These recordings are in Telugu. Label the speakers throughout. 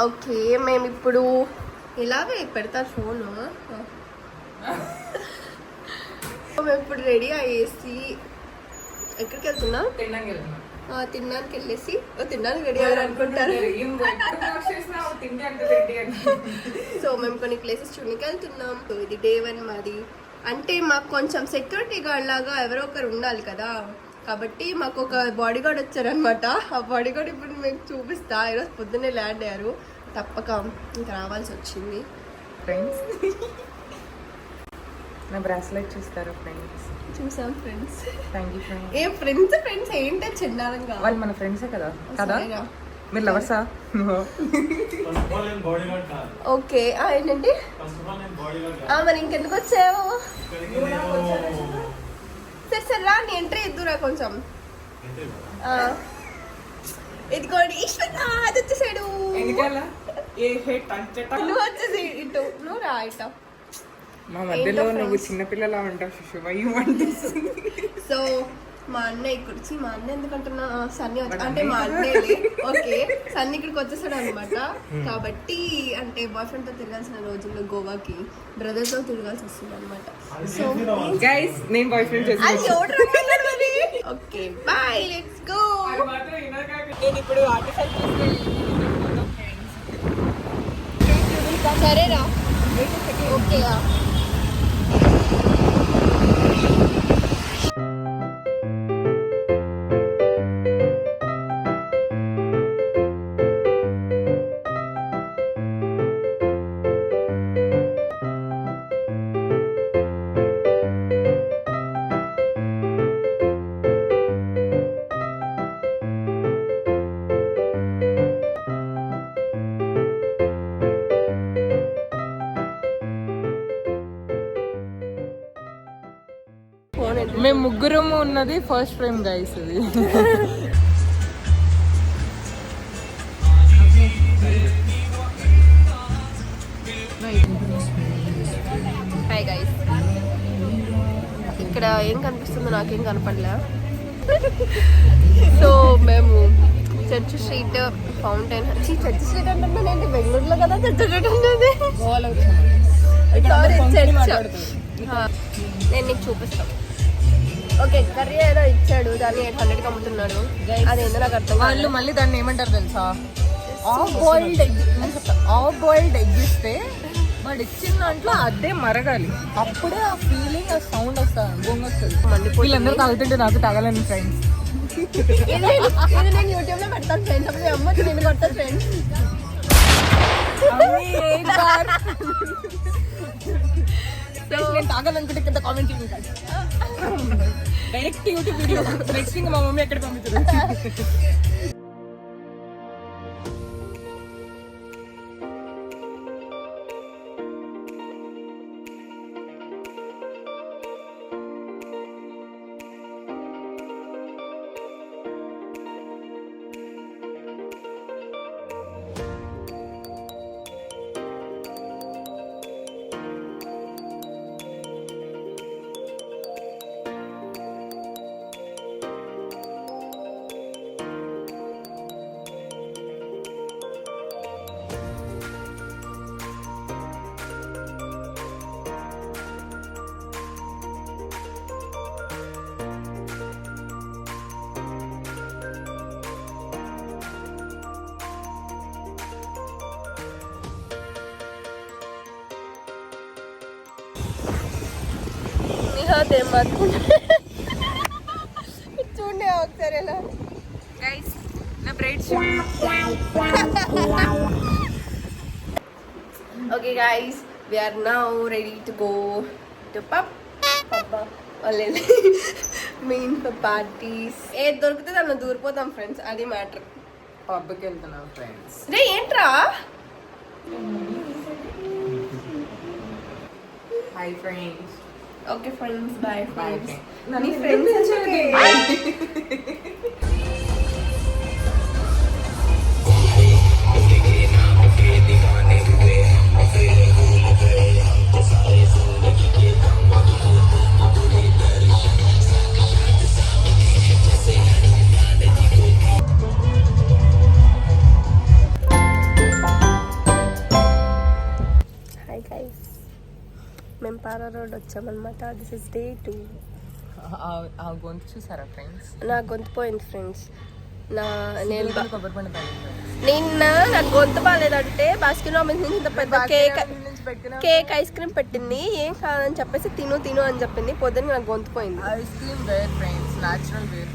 Speaker 1: ఓకే, మేము ఇప్పుడు ఇలాగే పెడతారు ఫోను. మేము ఇప్పుడు రెడీ అయ్యేసి ఎక్కడికి వెళ్తున్నాం? తినడానికి వెళ్ళేసి తినడానికి రెడీ అయ్యారు అనుకుంటారు. సో మేము కొన్ని ప్లేసెస్ చూడడానికి వెళ్తున్నాం. సో ఇది డే 1 మాది. అంటే మాకు కొంచెం సెక్యూరిటీ గార్డ్ లాగా ఎవరో ఒకరు ఉండాలి కదా, కాబట్టి మాకు ఒక బాడీ గార్డ్ వచ్చారనమాట. ఆ బాడీ గార్డ్ ఇప్పుడు మీకు చూపిస్తా. ఈరోజు పొద్దున్నే ల్యాండ్ అయ్యారు, తప్పక ఇంకా రావాల్సి వచ్చింది.
Speaker 2: ఫ్రెండ్స్ నా బ్రాస్లెట్ చూస్తారా ఫ్రెండ్స్?
Speaker 1: చూసాం friends.
Speaker 2: Thank you friends.
Speaker 1: A friends friends ఏంటో చిన్నారంగా
Speaker 2: వాళ్ళు మన ఫ్రెండ్సే కదా కదా మీరు లవర్సా?
Speaker 1: ఓకే ఏంటండి మరి ఇంకెందుకు వచ్చావు? సరే సరే రా, నీ ఎంట్రీ ఇద్దురా కొంచెం. ఇదిగోండి ఈశ్వర్ అది వచ్చేసాడు. నువ్వు వచ్చేసి ఇటు, నువ్వు రా ఇట.
Speaker 2: మా మధ్యలో నువ్వు చిన్నపిల్లలా ఉంటావు శిశువయ్య.
Speaker 1: సో మా అన్నయ్య ఇక్కడికి, మా అన్నయ్య ఎందుకంటున్నా సన్నీ అంటే మా అన్నయ్య. ఓకే, సన్నీ ఇక్కడికి వచ్చేసాడు అనమాట. కాబట్టి అంటే బాయ్ ఫ్రెండ్ తో తిరగాల్సిన రోజుల్లో గోవాకి బ్రదర్ తో తిరగాల్సి వస్తుంది అనమాట. సో
Speaker 2: గైస్ నేను బాయ్ ఫ్రెండ్ చేస్తాను.
Speaker 1: Okay by, let's go.
Speaker 2: నేను ఇప్పుడు
Speaker 1: సరేరా, ఓకే.
Speaker 2: మేము ముగ్గురము ఉన్నది ఫస్ట్ ఫ్రేమ్ గైస్. ఇది
Speaker 1: హాయ్ గైస్, ఇక్కడ ఏం కనిపిస్తుందో నాకేం కనపడలే. సో మేము church street fountain, church street అంటే బెంగళూరులో కదా చర్చ్ స్ట్రీట్ ఉంటుంది. సారీ చర్చ్, నేను నీకు చూపిస్తాను. ఓకే, కర్రీ ఏదో ఇచ్చాడు, దాన్ని 800కి అమ్ముతున్నాడు. అదేందో నాకు అర్థం.
Speaker 2: వాళ్ళు మళ్ళీ దాన్ని ఏమంటారు తెలుసా? ఆఫ్ బాయిల్డ్ ఎగ్ ఇస్తే వాడు ఇచ్చిన దాంట్లో అదే మరగాలి, అప్పుడే ఆ ఫీలింగ్, ఆ సౌండ్ వస్తుంది, బొంగ వస్తుంది. వీళ్ళందరూ తాగుతుంటే నాకు తాగాలని ఫ్రెండ్స్.
Speaker 1: ఇది నేను యూట్యూబ్ లో పెడతాను ఫ్రెండ్స్, అప్పుడు అమ్మ నేను కొడతాను ఫ్రెండ్స్.
Speaker 2: నేను తాగాలనుకుంటే కింద కామెంట్ చేయండి. డైరెక్ట్ యూట్యూబ్ వీడియో నెక్స్ట్ ఇంకా మా మమ్మీ ఎక్కడ పంపించారు. చూడండి ఒకసారి ఎలా గైస్ నా brides.
Speaker 1: Okay guys, we are now ready to go to main parties. ఏది దొరికితే దాన్ని దూరిపోతాం ఫ్రెండ్స్, అది మ్యాటర్.
Speaker 2: పబ్కి వెళ్తున్నాం ఫ్రెండ్స్.
Speaker 1: రే ఏంట్రా?
Speaker 2: Hi friends.
Speaker 1: Okay friends, bye friends.
Speaker 2: నీ ఫ్రెండ్స్
Speaker 1: హాయ్ గైస్, మేము పారా రోడ్ వచ్చామన్నమాట. This is day 2.
Speaker 2: ఆ గొంతు చూసారా ఫ్రెండ్స్?
Speaker 1: నా గొంతు పోయింది ఫ్రెండ్స్. నేను
Speaker 2: కొబ్బరి పండు
Speaker 1: నిన్న నాకు గొంతు బాగాలేదంటే బాస్కిన్ రాబిన్స్ నుంచి ఇంత పెద్ద కేక్ ఐస్ క్రీమ్ పెట్టింది. ఏం కాదని చెప్పేసి తిను అని చెప్పింది. పొద్దున్న నాకు గొంతు పోయింది.
Speaker 2: Ice cream where friends, natural where.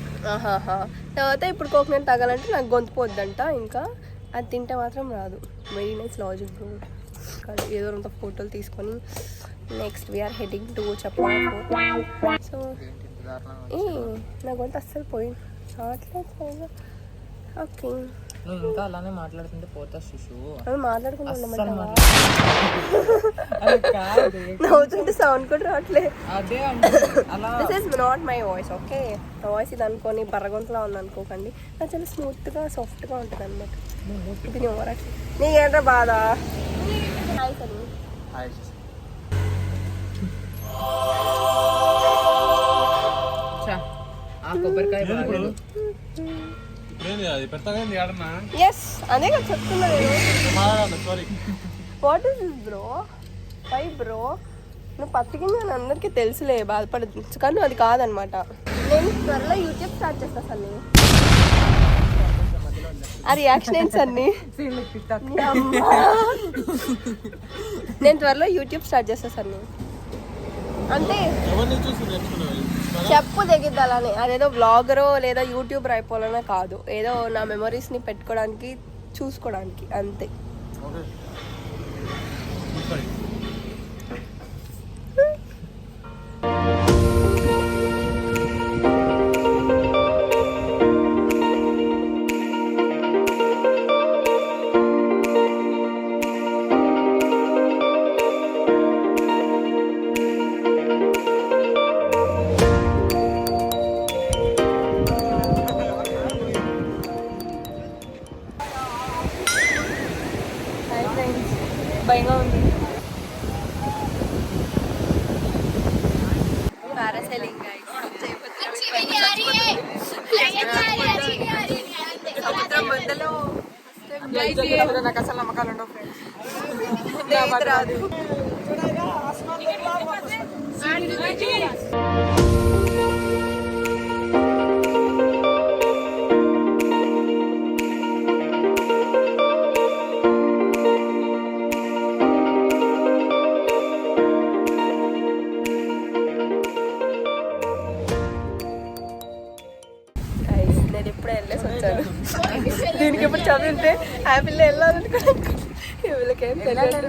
Speaker 1: తర్వాత ఇప్పుడు కోకోనట్ తాగాలంటే నాకు గొంతు పోద్దంట. ఇంకా అది తింటే మాత్రం రాదు. Very nice logic bro. ఏదో అంత ఫోటోలు తీసుకొని నెక్స్ట్ వీఆర్ హెడింగ్ టు చెప్పా. సో నా గొంతు అస్సలు పోయింది రావట్లేదు. ఓకే,
Speaker 2: నువ్వు ఇంకా అలానే మాట్లాడుతుంటే పోతా శిశు.
Speaker 1: అది మాట్లాడుకుంటున్నామంటే నవ్వుతుంటే సౌండ్ కూడా రావట్లేదు.
Speaker 2: అదే
Speaker 1: this is not my voice. Okay, నా వాయిస్ ఇది అనుకోని బర్రగొంతలా ఉంది అనుకోకండి. నాకు చాలా స్మూత్గా సాఫ్ట్గా ఉంటుంది అనమాట. ఇది నీ ఓవరాక్షన్. నీకేంట్రా బాధ? హాయ్ సన్నీ.
Speaker 2: హాయ్. ఆ కొబ్బరికాయ బాగాలేదు.
Speaker 1: ఎస్, అదే కదా చెప్తున్నా నేను. What is this bro? Why bro? నువ్వు పత్తికింది అని అందరికీ తెలుసులే, బాధపడదు. కానీ అది కాదనమాట. నేను త్వరలో యూట్యూబ్ స్టార్ట్ చేస్తా సన్నీ. ఆ రియాక్షన్ ఏంటి సన్నీ? నేను త్వరలో యూట్యూబ్ స్టార్ట్ చేస్తా సన్నీ. అంటే చెప్పు తెగిద్ది అలానే. అదేదో వ్లాగరో లేదా యూట్యూబర్ అయిపోవాలనే కాదు, ఏదో నా మెమరీస్ని పెట్టుకోవడానికి, చూసుకోవడానికి అంతే. భయంగా ఉంది. పారాసైలింగ్ సముద్రం మధ్యలో
Speaker 2: నాకు అసలు నమ్మకాలు ఉండవు ఫ్రెండ్స్.
Speaker 1: రాదు. నేను ఎప్పుడే వెళ్ళేసి వచ్చాను. దీనికి ఎప్పుడు చదివితే హ్యాపీలో వెళ్ళాలనుకున్నాను. వీళ్ళకేం తెలియదు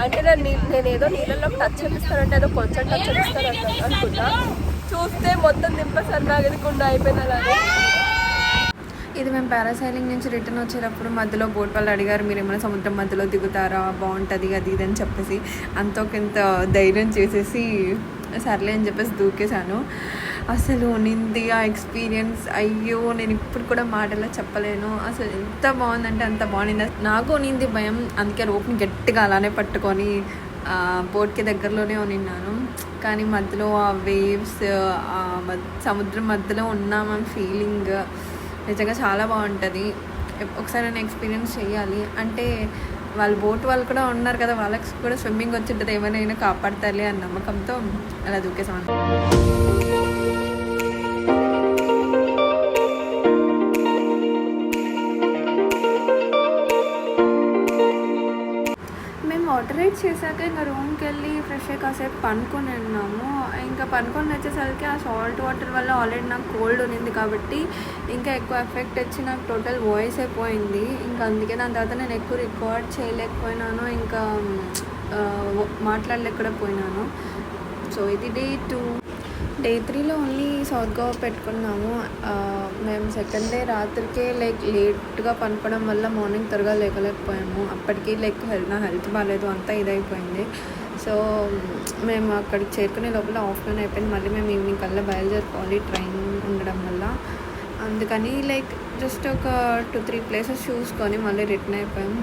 Speaker 1: అంటే నేను ఏదో నీళ్ళలో టచ్ చేపిస్తానంటే ఏదో కొంచెం టచ్ చేపిస్తాను అనుకుంటా. చూస్తే మొత్తం దింపేసారు, నాకు ఎదుకుండా అయిపోయింది అలాగే.
Speaker 3: ఇది మేము పారాసైలింగ్ నుంచి రిటర్న్ వచ్చేటప్పుడు మధ్యలో బోట్ వాళ్ళు అడిగారు, మీరు ఏమైనా సముద్రం మధ్యలో దిగుతారా, బాగుంటుంది అది ఇది అని చెప్పేసి అంతొకంత ధైర్యం చేసేసి సర్లే అని చెప్పేసి దూకేశాను. అసలు నింది ఆ ఎక్స్పీరియన్స్, అయ్యో నేను ఇప్పుడు కూడా మాటల్లో చెప్పలేను. అసలు ఎంత బాగుందంటే అంత బాగుంది. నాకు నింది భయం, అందుకే రోప్ని గట్టిగా అలానే పట్టుకొని బోట్కి దగ్గరలోనే ఉన్నాను. కానీ మధ్యలో ఆ వేవ్స్, సముద్రం మధ్యలో ఉన్నామని ఫీలింగ్ నిజంగా చాలా బాగుంటుంది. ఒకసారి నేను ఎక్స్పీరియన్స్ చేయాలి. అంటే వాళ్ళు బోట్ వాళ్ళు కూడా ఉన్నారు కదా, వాళ్ళకి కూడా స్విమ్మింగ్ వచ్చి ఉంటుంది, ఏమైనా కాపాడతారులే అన్న నమ్మకంతో అలా దూకేసాను. మేము వాటర్ రైడ్ చేశాక ఇంకా రూమ్కి వెళ్ళి ఫ్రెష్ అయ్యి కాసేపు పనుకొని ఉన్నాము. ఇంకా పనుకొని వచ్చేసరికి ఆ సాల్ట్ వాటర్ వల్ల ఆల్రెడీ నాకు కోల్డ్ ఉన్నింది కాబట్టి ఇంకా ఎక్కువ ఎఫెక్ట్ వచ్చి నాకు టోటల్ వాయిస్ అయిపోయింది. ఇంకా అందుకే దాని తర్వాత నేను ఎక్కువ రికార్డ్ చేయలేకపోయినాను, ఇంకా మాట్లాడలేకపోయినాను. సో ఇది డే 2. డే 3లో ఓన్లీ సౌత్ గోవా పెట్టుకున్నాము. మేము సెకండ్ డే రాత్రికే లైక్ లేట్గా పనుకోవడం వల్ల మార్నింగ్ త్వరగా లేకలేకపోయాము. అప్పటికి లైక్ నా హెల్త్ బాగాలేదు, అంతా ఇదైపోయింది. సో మేము అక్కడికి చేరుకునే లోపల ఆఫ్టర్నూన్ అయిపోయింది. మళ్ళీ మేము ఈవినింగ్ కల్లా బయలుదేరుకోవాలి ట్రైన్ ఉండడం వల్ల. అందుకని లైక్ జస్ట్ ఒక 2-3 ప్లేసెస్ చూసుకొని మళ్ళీ రిటర్న్ అయిపోయాము.